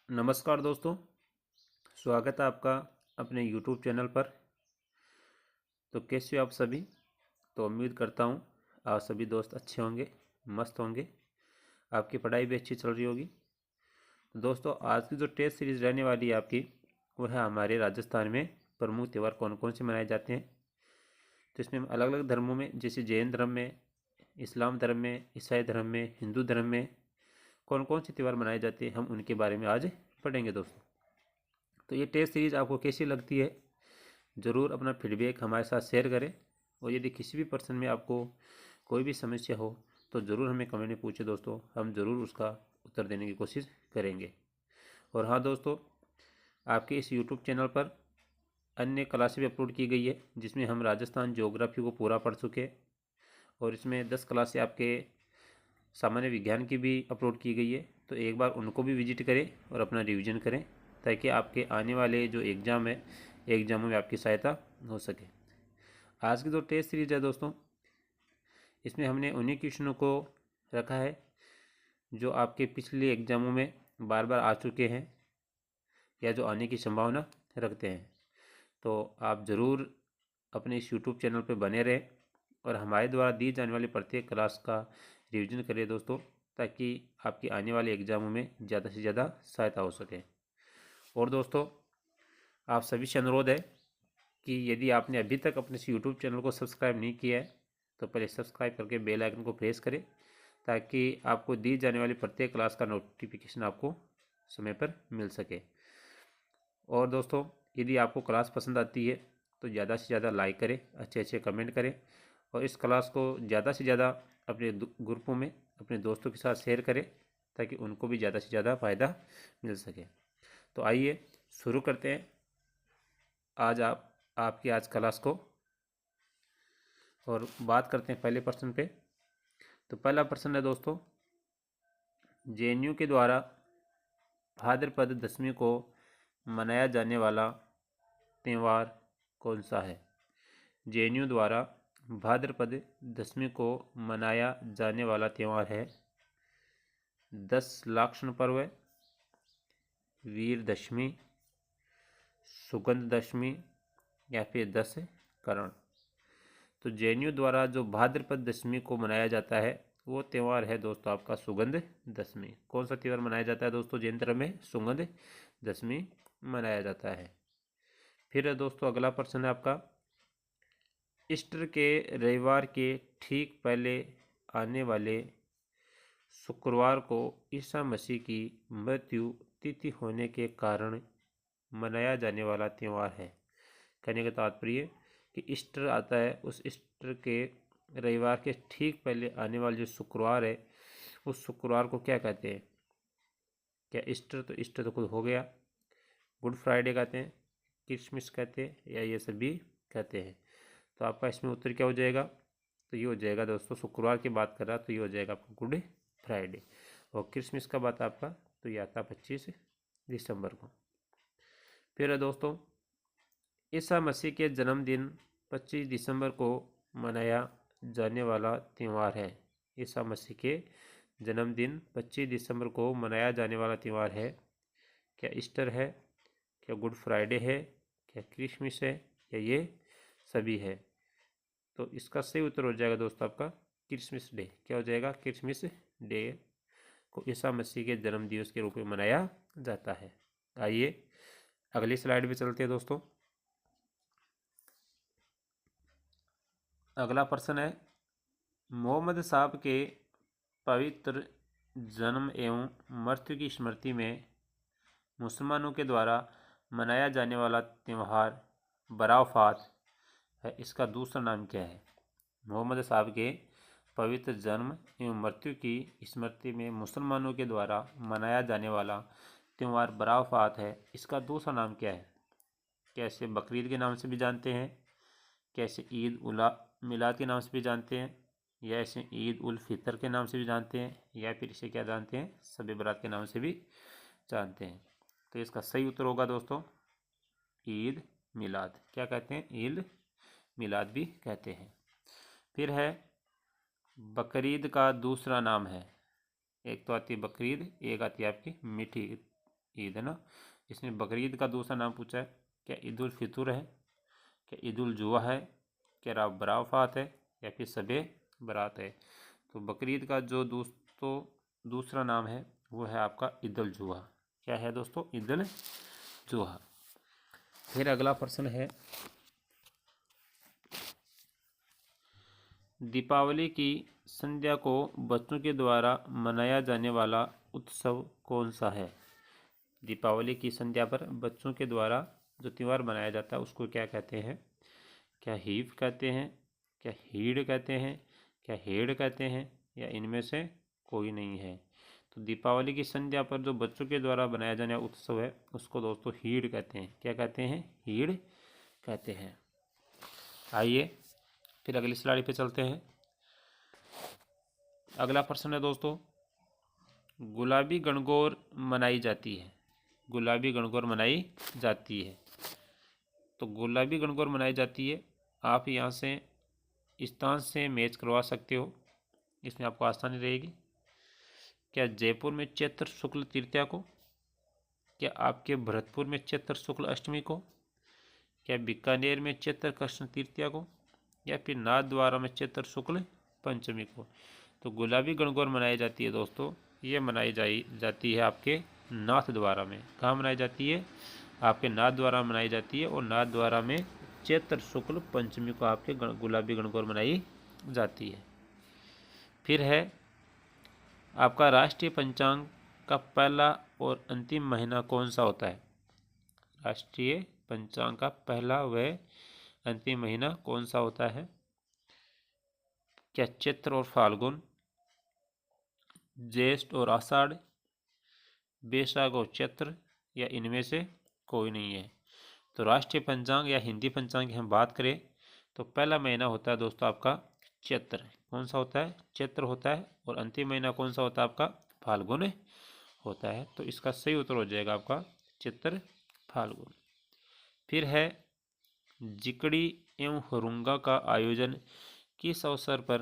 नमस्कार दोस्तों, स्वागत है आपका अपने YouTube चैनल पर। तो कैसे हो आप सभी? तो उम्मीद करता हूँ आप सभी दोस्त अच्छे होंगे, मस्त होंगे, आपकी पढ़ाई भी अच्छी चल रही होगी। तो दोस्तों, आज की जो टेस्ट सीरीज़ रहने वाली है आपकी, वो है हमारे राजस्थान में प्रमुख त्यौहार कौन कौन से मनाए जाते हैं। तो इसमें हम अलग अलग धर्मों में, जैसे जैन धर्म में, इस्लाम धर्म में, ईसाई धर्म में, हिंदू धर्म में कौन कौन से त्यौहार मनाए जाते हैं, हम उनके बारे में आज पढ़ेंगे दोस्तों। तो ये टेस्ट सीरीज़ आपको कैसी लगती है, ज़रूर अपना फीडबैक हमारे साथ शेयर करें। और यदि किसी भी प्रश्न में आपको कोई भी समस्या हो तो ज़रूर हमें कमेंट में पूछे दोस्तों, हम ज़रूर उसका उत्तर देने की कोशिश करेंगे। और हाँ दोस्तों, आपके इस यूट्यूब चैनल पर अन्य क्लासें भी अपलोड की गई है, जिसमें हम राजस्थान ज्योग्राफी को पूरा पढ़ चुके हैं। और इसमें 10 क्लासें आपके सामान्य विज्ञान की भी अपलोड की गई है। तो एक बार उनको भी विजिट करें और अपना रिवीजन करें, ताकि आपके आने वाले जो एग्ज़ाम है, एग्ज़ामों में आपकी सहायता हो सके। आज की जो टेस्ट सीरीज है दोस्तों, इसमें हमने उन्हीं क्वेश्चनों को रखा है जो आपके पिछले एग्ज़ामों में बार बार आ चुके हैं या जो आने की संभावना रखते हैं। तो आप ज़रूर अपने इस यूट्यूब चैनल पर बने रहें और हमारे द्वारा दी जाने वाली प्रत्येक क्लास का रिवीजन करें दोस्तों, ताकि आपकी आने वाले एग्ज़ामों में ज़्यादा से ज़्यादा सहायता हो सके। और दोस्तों, आप सभी से अनुरोध है कि यदि आपने अभी तक अपने इस यूट्यूब चैनल को सब्सक्राइब नहीं किया है तो पहले सब्सक्राइब करके बेल आइकन को प्रेस करें, ताकि आपको दी जाने वाली प्रत्येक क्लास का नोटिफिकेशन आपको समय पर मिल सके। और दोस्तों, यदि आपको क्लास पसंद आती है तो ज़्यादा से ज़्यादा लाइक करें, अच्छे अच्छे कमेंट करें और इस क्लास को ज़्यादा से ज़्यादा अपने ग्रुपों में अपने दोस्तों के साथ शेयर करें, ताकि उनको भी ज़्यादा से ज़्यादा फ़ायदा मिल सके। तो आइए शुरू करते हैं आज आपकी आज क्लास को और बात करते हैं पहले प्रश्न पे। तो पहला प्रश्न है दोस्तों, जेएनयू के द्वारा भाद्रपद दशमी को मनाया जाने वाला त्यौहार कौन सा है? जेएनयू द्वारा भाद्रपद दशमी को मनाया जाने वाला त्यौहार है 10 लाक्षण पर्व, वीर दशमी, सुगंध दशमी या फिर 10 करण। तो जेएनयू द्वारा जो भाद्रपद दशमी को मनाया जाता है वो त्यौहार है दोस्तों आपका सुगंध दशमी। कौन सा त्यौहार मनाया जाता है दोस्तों जैन धर्म में? सुगंध दशमी मनाया जाता है। फिर दोस्तों अगला प्रश्न है आपका, ईस्टर के रविवार के ठीक पहले आने वाले शुक्रवार को ईसा मसीह की मृत्यु तिथि होने के कारण मनाया जाने वाला त्यौहार है। कहने का तात्पर्य कि ईस्टर आता है, उस ईस्टर के रविवार के ठीक पहले आने वाला जो शुक्रवार है, उस शुक्रवार को क्या कहते हैं? क्या ईस्टर तो खुद हो गया, गुड फ्राइडे कहते हैं, क्रिसमस कहते हैं, या ये सभी कहते हैं? तो आपका इसमें उत्तर क्या हो जाएगा? तो ये हो जाएगा दोस्तों, शुक्रवार की बात कर रहा तो ये हो जाएगा आपका गुड फ्राइडे। और क्रिसमस का बात आपका तो ये आता 25 दिसंबर को। फिर है दोस्तों, ईसा मसीह के जन्मदिन 25 दिसंबर को मनाया जाने वाला त्यौहार है। ईसा मसीह के जन्मदिन 25 दिसंबर को मनाया जाने वाला त्यौहार है। क्या ईस्टर है, क्या गुड फ्राइडे है, क्या क्रिसमस है, या ये सभी है? तो इसका सही उत्तर हो जाएगा दोस्तों आपका क्रिसमस डे। क्या हो जाएगा? क्रिसमस डे को ईसा मसीह के जन्म दिवस के रूप में मनाया जाता है। आइए अगली स्लाइड पे चलते हैं दोस्तों। अगला प्रश्न है, मोहम्मद साहब के पवित्र जन्म एवं मृत्यु की स्मृति में मुसलमानों के द्वारा मनाया जाने वाला त्यौहार बराफात है, इसका दूसरा नाम क्या है? मोहम्मद साहब के पवित्र जन्म एवं मृत्यु की स्मृति में मुसलमानों के द्वारा मनाया जाने वाला त्यौहार बराफात है, इसका दूसरा नाम क्या है? कैसे बकरीद के नाम से भी जानते हैं, कैसे ईद उल मिलाद के नाम से भी जानते हैं, या इसे ईद उल फितर के नाम से भी जानते हैं, या फिर इसे क्या जानते हैं? शब बरात के नाम से भी जानते हैं? तो इसका सही उत्तर होगा दोस्तों ईद मिलाद। क्या कहते हैं? ईद मिलाद भी कहते हैं। फिर है, बकरीद का दूसरा नाम है। एक तो आती है बकरीद, एक आती है आपकी मीठी ईद। ईद है ना। इसमें बकरीद का दूसरा नाम पूछा है, क्या ईद उल फितर है, क्या ईद उल जुहा है, क्या रब बराफात है, या फिर सबे बरात है। तो बकरीद का जो दोस्तों दूसरा नाम है वो है आपका ईद उल जुहा। क्या है दोस्तों? ईद उल जुहा। फिर अगला प्रश्न है, दीपावली की संध्या को बच्चों के द्वारा मनाया जाने वाला उत्सव कौन सा है? दीपावली की संध्या पर बच्चों के द्वारा जो त्यौहार मनाया जाता है उसको क्या कहते हैं? क्या हीव कहते हैं, क्या हीड़ कहते हैं, क्या हेड़ कहते हैं, या इनमें से कोई नहीं है? तो दीपावली की संध्या पर जो बच्चों के द्वारा बनाया जाने वाला उत्सव है उसको दोस्तों हीड़ कहते हैं। क्या कहते हैं? हीड़ कहते हैं। आइए फिर अगली स्लाइड पे चलते हैं। अगला प्रश्न है दोस्तों, गुलाबी गणगौर मनाई जाती है। गुलाबी गणगौर मनाई जाती है। तो गुलाबी गणगौर मनाई जाती है, आप यहाँ से स्थान से मैच करवा सकते हो, इसमें आपको आसानी रहेगी। क्या जयपुर में चैत्र शुक्ल तृतीया को, क्या आपके भरतपुर में चैत्र शुक्ल अष्टमी को, क्या बीकानेर में चैत्र कृष्ण तृतीया को, या फिर नाथद्वारा में चैत्र शुक्ल पंचमी को। तो गुलाबी गणगौर मनाई जाती है दोस्तों, ये मनाई जाती है आपके नाथद्वारा में। कहाँ मनाई जाती है? आपके नाथद्वारा मनाई जाती है, और नाथद्वारा में चैत्र शुक्ल पंचमी को आपके गुलाबी गणगौर मनाई जाती है। फिर है आपका राष्ट्रीय पंचांग का पहला और अंतिम महीना कौन सा होता है? राष्ट्रीय पंचांग का पहला व अंतिम महीना कौन सा होता है? क्या चैत्र और फाल्गुन, ज्येष्ठ और आषाढ़, बैसाख और चैत्र, या इनमें से कोई नहीं है? तो राष्ट्रीय पंचांग या हिंदी पंचांग की हम बात करें तो पहला महीना होता है दोस्तों आपका चैत्र। कौन सा होता है? चैत्र होता है। और अंतिम महीना कौन सा होता है आपका? फाल्गुन होता है। तो इसका सही उत्तर हो जाएगा आपका चैत्र फाल्गुन। फिर है जिकड़ी एवं हुरुंगा का आयोजन किस अवसर पर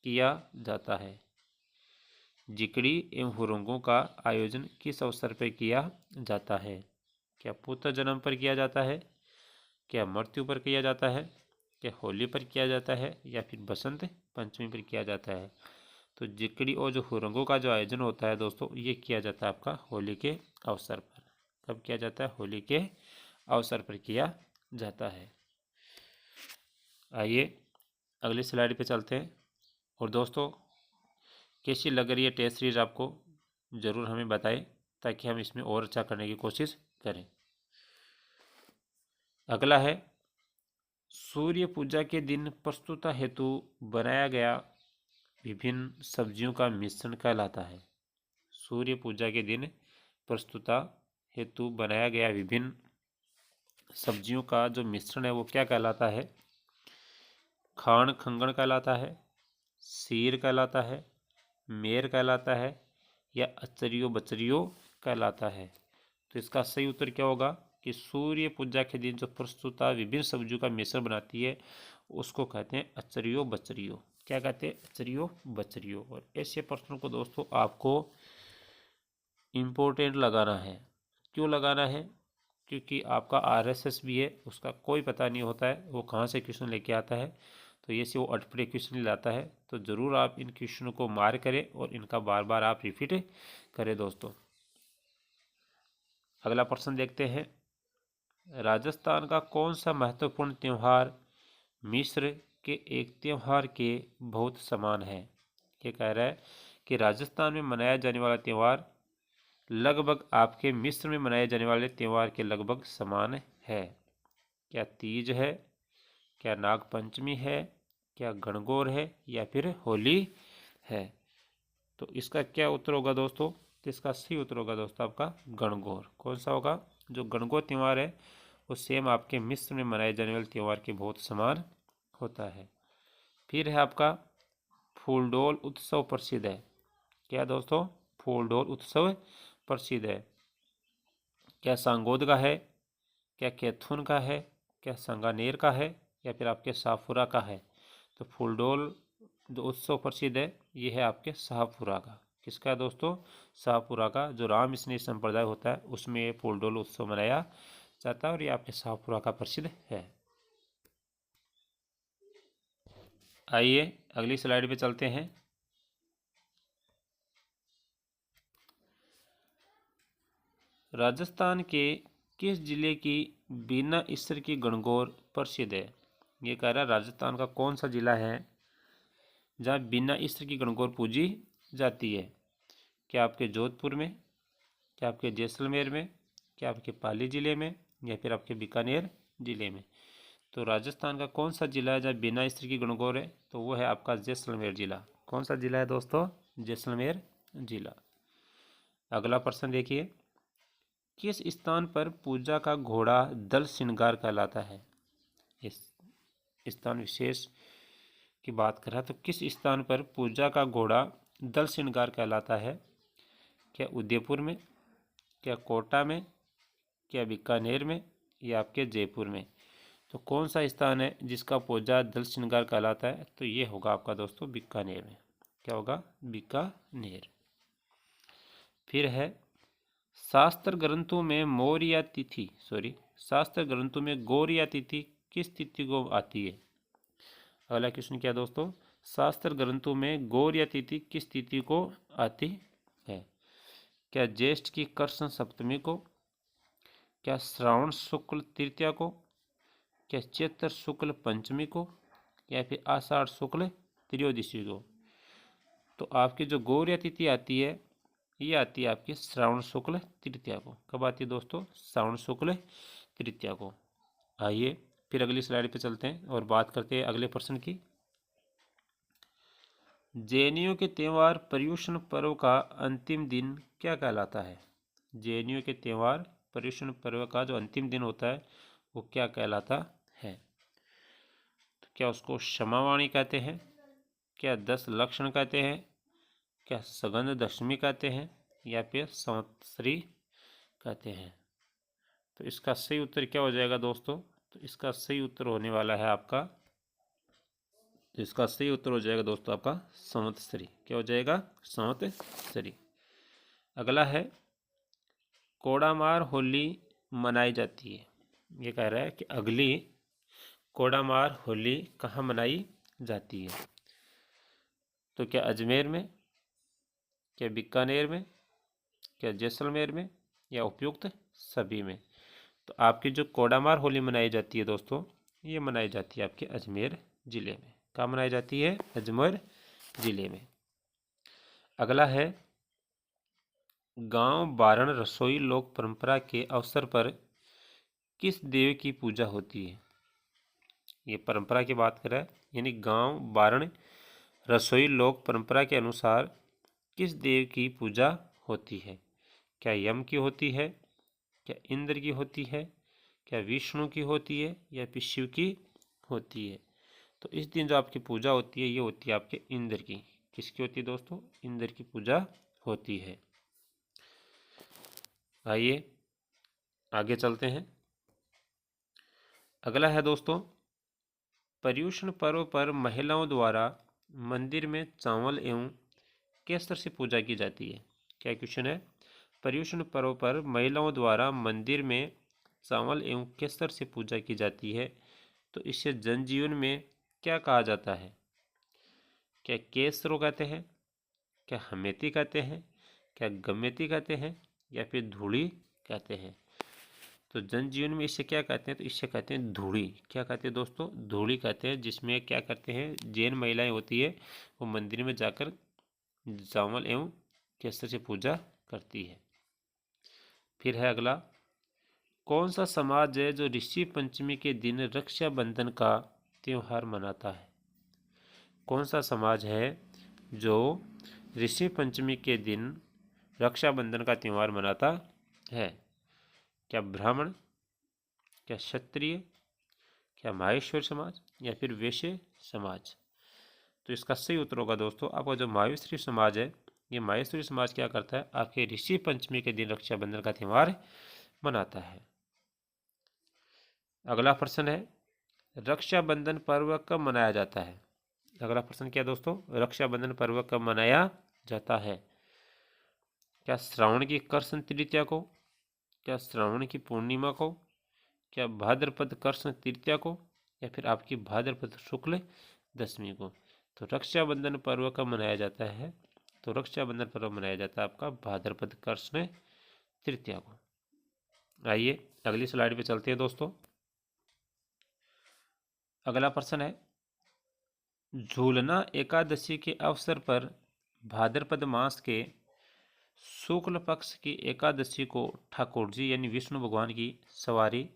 किया जाता है? जिकड़ी एवं हुरुंगों का आयोजन किस अवसर पर किया जाता है? क्या पुत्र जन्म पर किया जाता है, क्या मृत्यु पर किया जाता है, क्या होली पर किया जाता है, या फिर बसंत पंचमी पर किया जाता है? तो जिकड़ी और जो हुरंगों का जो आयोजन होता है दोस्तों ये किया जाता है आपका होली के अवसर पर। कब किया जाता है? होली के अवसर पर किया जाता है। आइए अगली स्लाइड पे चलते हैं। और दोस्तों कैसी लग रही है टेस्ट सीरीज आपको, ज़रूर हमें बताएं ताकि हम इसमें और अच्छा करने की कोशिश करें। अगला है सूर्य पूजा के दिन प्रस्तुता हेतु बनाया गया विभिन्न सब्जियों का मिश्रण कहलाता है। सूर्य पूजा के दिन प्रस्तुता हेतु बनाया गया विभिन्न सब्जियों का जो मिश्रण है वो क्या कहलाता है? खाण खंगण कहलाता है, सीर कहलाता है, मेर कहलाता है, या अचरियो बचरियो कहलाता है? तो इसका सही उत्तर क्या होगा कि सूर्य पूजा के दिन जो प्रस्तुता विभिन्न सब्जियों का मिश्रण बनाती है उसको कहते हैं अचरियो बचरियो। क्या कहते हैं? अचरियो बचरियो। और ऐसे प्रश्नों को दोस्तों आपको इम्पोर्टेंट लगाना है। क्यों लगाना है? क्योंकि आपका आरएसएस भी है, उसका कोई पता नहीं होता है वो कहाँ से क्वेश्चन लेके आता है। तो ये से वो अटपटे क्वेश्चन लाता है, तो ज़रूर आप इन क्वेश्चनों को मार करें और इनका बार बार आप रिपीट करें दोस्तों। अगला प्रश्न देखते हैं, राजस्थान का कौन सा महत्वपूर्ण त्यौहार मिस्र के एक त्यौहार के बहुत समान है? ये कह रहा है कि राजस्थान में मनाया जाने वाला त्यौहार लगभग आपके मिस्र में मनाए जाने वाले त्यौहार के लगभग समान है। क्या तीज है, क्या नाग पंचमी है, क्या गणगौर है, या फिर होली है? तो इसका क्या उत्तर होगा दोस्तों? तो इसका सही उत्तर होगा दोस्तों आपका गणगौर। कौन सा होगा? जो गणगौर त्यौहार है वो सेम आपके मिस्र में मनाए जाने वाले त्यौहार के बहुत समान होता है। फिर है आपका फूलडोल उत्सव प्रसिद्ध है। क्या दोस्तों? फूलडोल उत्सव प्रसिद्ध है। क्या सांगोद का है, क्या कैथुन का है, क्या सांगानेर का है, या फिर आपके शाहपुरा का है? तो फूलडोल जो उत्सव प्रसिद्ध है ये है आपके शाहपुरा का। किसका है दोस्तों? शाहपुरा का। जो राम स्नेही संप्रदाय होता है उसमें ये फूलडोल उत्सव मनाया जाता है और ये आपके शाहपुरा का प्रसिद्ध है। आइए अगली स्लाइड पे चलते हैं। राजस्थान के किस जिले की बीना ईसर की गणगौर प्रसिद्ध है? ये कह रहा है राजस्थान का कौन सा जिला है जहाँ बीना ईसर की गणगौर पूजी जाती है? क्या आपके जोधपुर में, क्या आपके जैसलमेर में, क्या आपके पाली जिले में, या फिर आपके बीकानेर जिले में? तो राजस्थान का कौन सा जिला है जहाँ बीना ईसर की गणगौर है? तो वो है आपका जैसलमेर जिला। कौन सा जिला है दोस्तों? जैसलमेर जिला। अगला प्रश्न देखिए, किस स्थान पर पूजा का घोड़ा दल श्रृंगार कहलाता है? इस स्थान विशेष की बात कर रहा है, तो किस स्थान पर पूजा का घोड़ा दल श्रृंगार कहलाता है? क्या उदयपुर में, क्या कोटा में, क्या बीकानेर में, या आपके जयपुर में? तो कौन सा स्थान है जिसका पूजा दल श्रृंगार कहलाता है? तो ये होगा आपका दोस्तों बीकानेर में। क्या होगा? बीकानेर। फिर है, शास्त्र ग्रंथों में शास्त्र ग्रंथों में गौर या तिथि किस तिथि को आती है? अगला क्वेश्चन क्या दोस्तों? शास्त्र ग्रंथों में गौर या तिथि किस तिथि को आती है? क्या ज्येष्ठ की कृष्ण सप्तमी को, क्या श्रावण शुक्ल तृतीया को, क्या चैत्र शुक्ल पंचमी को, या फिर आषाढ़ शुक्ल त्रयोदशी को? तो आपकी जो गौर या तिथि आती है ये आती है आपकी श्रावण शुक्ल तृतीया को। कब आती है दोस्तों? श्रावण शुक्ल तृतीया को। आइए फिर अगली स्लाइड पे चलते हैं और बात करते हैं अगले प्रश्न की। जैनियों के त्यौहार पर्युषण पर्व का अंतिम दिन क्या कहलाता है? जैनियों के त्यौहार पर्युषण पर्व का जो अंतिम दिन होता है वो क्या कहलाता है? तो क्या उसको क्षमावाणी कहते हैं, क्या 10 लक्षण कहते हैं, क्या सगंध दशमी कहते हैं, या फिर संवत्सरी कहते हैं? तो इसका सही उत्तर क्या हो जाएगा दोस्तों? तो इसका सही उत्तर होने वाला है आपका, इसका सही उत्तर हो जाएगा दोस्तों आपका संवत्सरी। क्या हो जाएगा? संवत्सरी। अगला है, कोडामार होली मनाई जाती है। ये कह रहा है कि अगली कोडामार होली कहाँ मनाई जाती है? तो क्या अजमेर में, क्या बीकानेर में, क्या जैसलमेर में, या उपयुक्त सभी में? तो आपकी जो कोडामार होली मनाई जाती है दोस्तों ये मनाई जाती है आपके अजमेर जिले में। कहाँ मनाई जाती है? अजमेर जिले में। अगला है, गांव बारण रसोई लोक परंपरा के अवसर पर किस देव की पूजा होती है? ये परंपरा की बात कर रहा है, यानी गांव बारण रसोई लोक परंपरा के अनुसार किस देव की पूजा होती है? क्या यम की होती है, क्या इंद्र की होती है, क्या विष्णु की होती है, या फिर शिव की होती है? तो इस दिन जो आपकी पूजा होती है ये होती है आपके इंद्र की। किसकी होती है दोस्तों? इंद्र की पूजा होती है। आइए आगे चलते हैं। अगला है दोस्तों, पर्युषण पर्व पर महिलाओं द्वारा मंदिर में चावल एवं केसर से पूजा की जाती है। क्या क्वेश्चन है? पर्युषण पर्व पर महिलाओं द्वारा मंदिर में चावल एवं केसर से पूजा की जाती है, तो इसे जनजीवन में क्या कहा जाता है? क्या केसरो कहते हैं, क्या हमेती कहते हैं, क्या गमेती कहते हैं, या फिर धूड़ी कहते हैं? तो जनजीवन में इसे क्या कहते हैं? तो इसे कहते हैं धूड़ी। क्या कहते हैं दोस्तों? धूड़ी कहते हैं, जिसमें क्या करते हैं जैन महिलाएं होती है वो मंदिर में जाकर चावल एवं केसर से पूजा करती है। फिर है अगला, कौन सा समाज है जो ऋषि पंचमी के दिन रक्षाबंधन का त्यौहार मनाता है? कौन सा समाज है जो ऋषि पंचमी के दिन रक्षाबंधन का त्यौहार मनाता है? क्या ब्राह्मण, क्या क्षत्रिय, क्या माहेश्वर समाज, या फिर वैश्य समाज? तो इसका सही उत्तर होगा दोस्तों आपका जो माहेश्वरी समाज है। ये माहेश्वरी समाज क्या करता है? आपके ऋषि पंचमी के दिन रक्षाबंधन का त्यौहार मनाता है। अगला प्रश्न है, रक्षाबंधन पर्व कब मनाया जाता है? अगला प्रश्न क्या दोस्तों? रक्षाबंधन पर्व कब मनाया जाता है? क्या श्रावण की कृष्ण तृतीया को, क्या श्रावण की पूर्णिमा को, क्या भाद्रपद कृष्ण तृतीया को, या फिर आपकी भाद्रपद शुक्ल दशमी को। तो रक्षाबंधन पर्व कब मनाया जाता है, तो रक्षाबंधन पर्व मनाया जाता है आपका भाद्रपद कृष्ण तृतीया को। आइए अगली स्लाइड पे चलते हैं दोस्तों। अगला प्रश्न है, झूलना एकादशी के अवसर पर भाद्रपद मास के शुक्ल पक्ष की एकादशी को ठाकुर जी यानी विष्णु भगवान की सवारी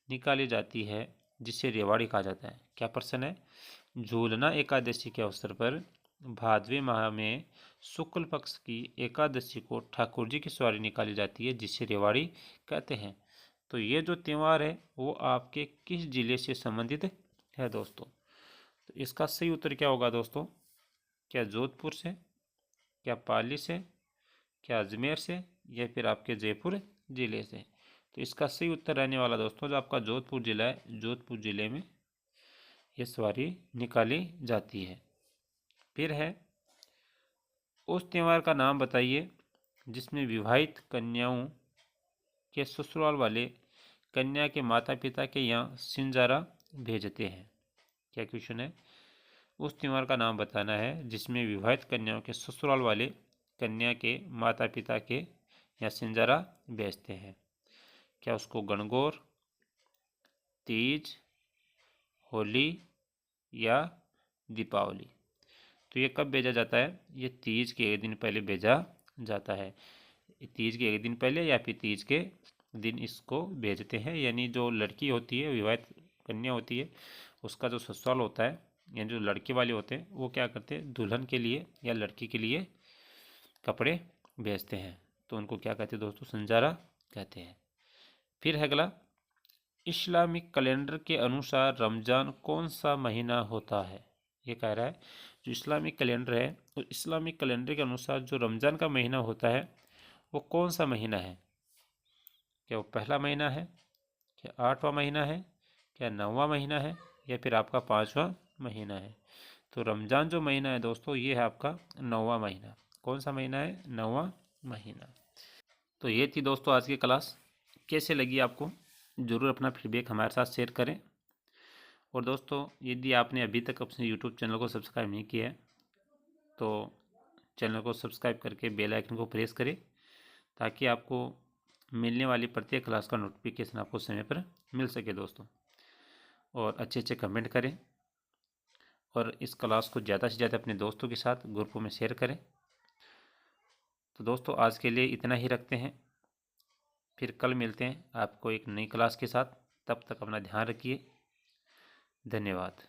निकाली जाती है, जिसे रेवाड़ी कहा जाता है। क्या प्रश्न है, झूलना एकादशी के अवसर पर भादवे माह में शुक्ल पक्ष की एकादशी को ठाकुर जी की सवारी निकाली जाती है, जिसे रेवाड़ी कहते हैं। तो ये जो त्यौहार है वो आपके किस जिले से संबंधित है दोस्तों। तो इसका सही उत्तर क्या होगा दोस्तों, क्या जोधपुर से, क्या पाली से, क्या अजमेर से, या फिर आपके जयपुर जिले से। तो इसका सही उत्तर रहने वाला दोस्तों जो आपका जोधपुर जिला है, जोधपुर जिले में ये सवारी निकाली जाती है। फिर है, उस त्यौहार का नाम बताइए जिसमें विवाहित कन्याओं के ससुराल वाले कन्या के माता पिता के यहाँ सिंजारा भेजते हैं। क्या क्वेश्चन है, उस त्यौहार का नाम बताना है जिसमें विवाहित कन्याओं के ससुराल वाले कन्या के माता पिता के यहाँ सिंजारा भेजते हैं। क्या उसको गणगौर, तीज, होली या दीपावली। तो ये कब भेजा जाता है, ये तीज के एक दिन पहले भेजा जाता है। तीज के एक दिन पहले या फिर तीज के दिन इसको भेजते हैं। यानी जो लड़की होती है, विवाहित कन्या होती है, उसका जो ससुराल होता है, यानी जो लड़के वाले होते हैं, वो क्या करते हैं, दुल्हन के लिए या लड़की के लिए कपड़े भेजते हैं। तो उनको क्या कहते हैं दोस्तों, संजारा कहते हैं। फिर है अगला, इस्लामिक कैलेंडर के अनुसार रमज़ान कौन सा महीना होता है। ये कह रहा है जो इस्लामिक कैलेंडर है, तो इस्लामिक कैलेंडर के अनुसार जो रमज़ान का महीना होता है वो कौन सा महीना है। क्या वो पहला महीना है, क्या 8वां महीना है, क्या 9वां महीना है, या फिर आपका 5वां महीना है। तो रमज़ान जो महीना है दोस्तों ये है आपका 9वां महीना। कौन सा महीना है, 9वां महीना। तो ये थी दोस्तों आज की क्लास। कैसे लगी आपको, ज़रूर अपना फीडबैक हमारे साथ शेयर करें। और दोस्तों यदि आपने अभी तक अपने यूट्यूब चैनल को सब्सक्राइब नहीं किया है तो चैनल को सब्सक्राइब करके बेल आइकन को प्रेस करें, ताकि आपको मिलने वाली प्रत्येक क्लास का नोटिफिकेशन आपको समय पर मिल सके दोस्तों। और अच्छे अच्छे कमेंट करें और इस क्लास को ज़्यादा से ज़्यादा अपने दोस्तों के साथ ग्रुपों में शेयर करें। तो दोस्तों आज के लिए इतना ही रखते हैं, फिर कल मिलते हैं आपको एक नई क्लास के साथ। तब तक अपना ध्यान रखिए। धन्यवाद।